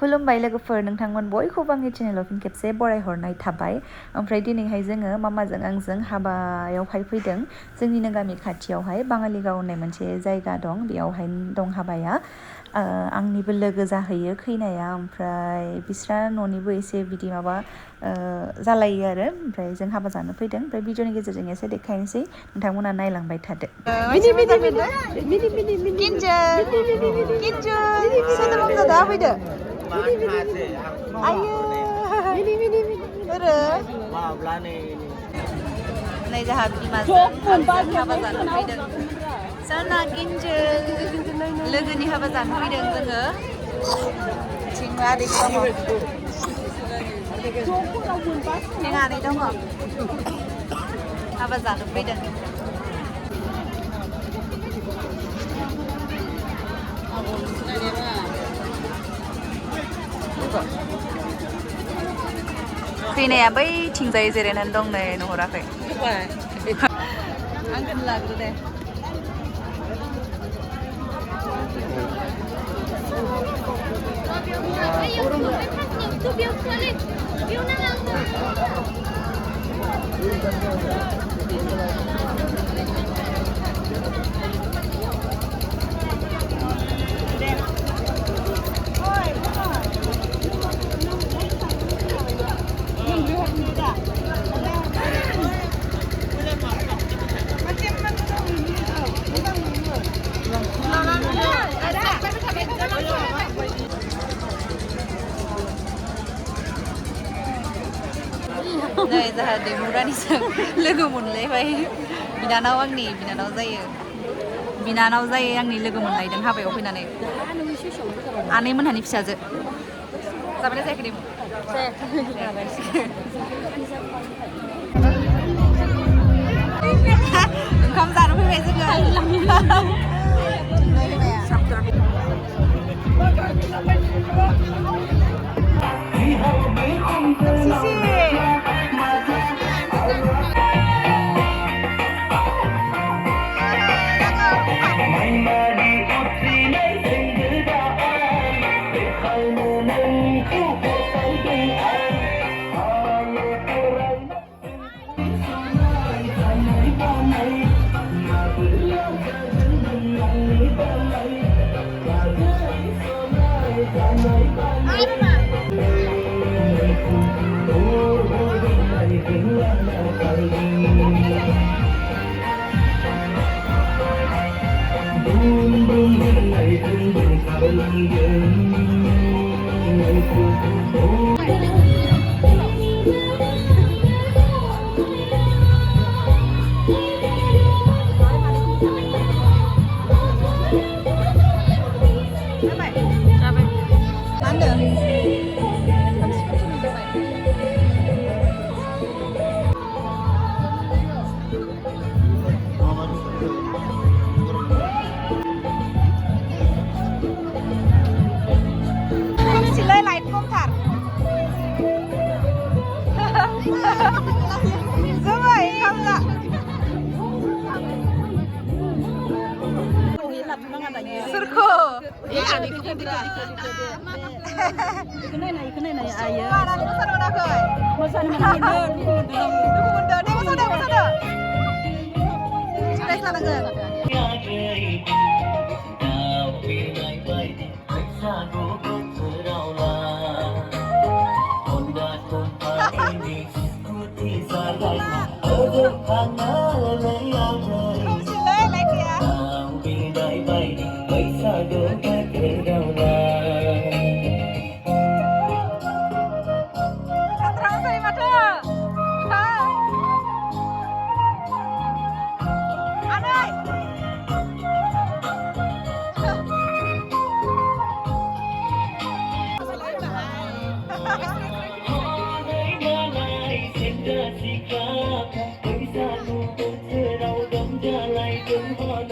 खुलुमबाय लोगोफोर नोंथांमोन बयखौबो आंनि चेनेलाव फिन खेबसे बरायहरनाय थाबाय ओमफ्राय दिनैहाय जोङो मामाजों आंजों हाबायावहाय फैदों जोंनिनो गामि खाथियावहाय बाङालिगाव होननाय मोनसे जायगा दं बेयावहाय दं हाबाया आंनिबो लोगो जाहैयो खैनाया ओमफ्राय बिस्रा न'निबो एसे बिदि माबा जालायो आरो ओमफ्राय जों हाबा जानो फैदों ओमफ्राय भिडिअनि गेजेरजों एसे देखायनोसै नोंथांमोना नायलांबाय थादो नै जोंहा बिमाजों हाबा जानो फैदों जाना किन्जो लोगोनि हाबा जानो फैदों जोङो थिं आदै दङ थिं आदै दङ हाबा जानो फैदों खैनाया बै थिंजाय जिरायनानै दं नै नुहुराखै आंखौनो लाग्रो दे नै जोंहा दैमुरानिजों लोगो मोनलायबाय बिनानाव आंनि बिनानाव जायो आंनि लोगो मोनलायदों हाबायाव फैनानै आनै मोनहानि फिसाजो जाबायना जायाखै ओंखाम जानो फैबाय जोङो Surko. Iya, iku naik ayo. Mana ni pesan mana kau? Pesan mundur. Ni pesan dah. Sudah selesai.